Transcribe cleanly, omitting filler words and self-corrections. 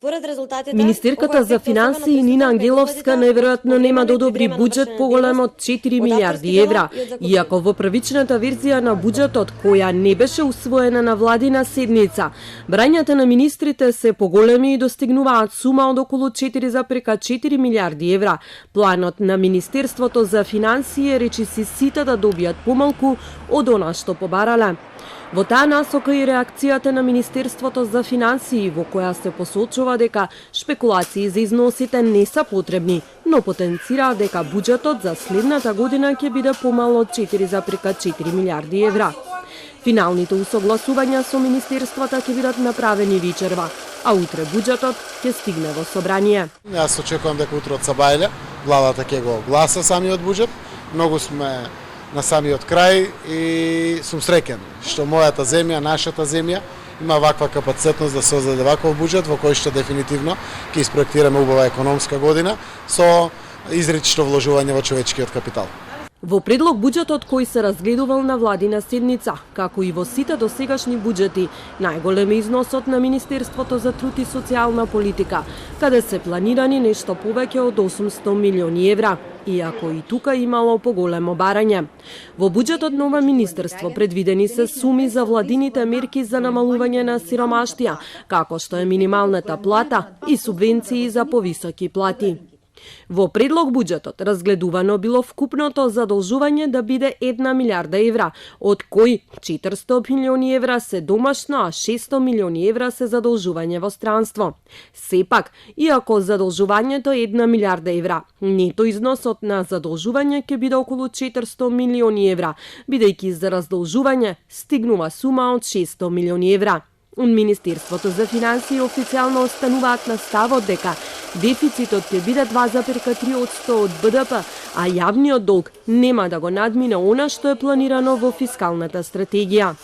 Според резултатите, Министерката за финансии Нина Ангеловска најверојатно нема да одобри буџет поголем од 4 милиарди евра, иако во првичната верзија на буџетот, која не беше усвоена на владина седница, брањата на министрите се поголеми и достигнуваат сума од околу 4,4 милиарди евра. Планот на Министерството за финансии речи си сите да добијат помалку од она што побарале. Во таа насока и реакцијата на Министерството за финансии, во која се посочува дека шпекулации за износите не са потребни, но потенцира дека буџетот за следната година ќе биде помал од 4,4 милиарди евра. Финалните усогласувања со министерствата ќе бидат направени вечерва, а утре буџетот ќе стигне во собрание. Јас очекувам дека утре од Сабајле владата ќе го гласа самиот буџет. Многу сме на самиот крај и сум среќен што мојата земја, нашата земја има ваква капацитетност да создаде ваков буџет во кој што дефинитивно ќе испроектираме убава економска година со изричито вложување во човечкиот капитал. Во предлог буџетот кој се разгледувал на владина седница, како и во сите досегашни буџети, најголем е износот на Министерството за труд и социјална политика, каде се планирани нешто повеќе од 800 милиони евра, иако и тука имало поголемо барање. Во буџетот на ова министерство предвидени се суми за владините мерки за намалување на сиромаштија, како што е минималната плата и субвенции за повисоки плати. Во предлог буџетот разгледувано било вкупното задолжување да биде 1 милиарда евра, од кои 400 милиони евра се домашно, а 600 милиони евра се задолжување во странство. Сепак, иако задолжувањето е 1 милиарда евра, нето износот на задолжување ќе биде околу 400 милиони евра, бидејќи за раздолжување стигнува сума од 600 милиони евра. Министерството за финансии официјално остануваат на ставот дека дефицитот ќе биде 2,3% од БДП, а јавниот долг нема да го надмине она што е планирано во фискалната стратегија.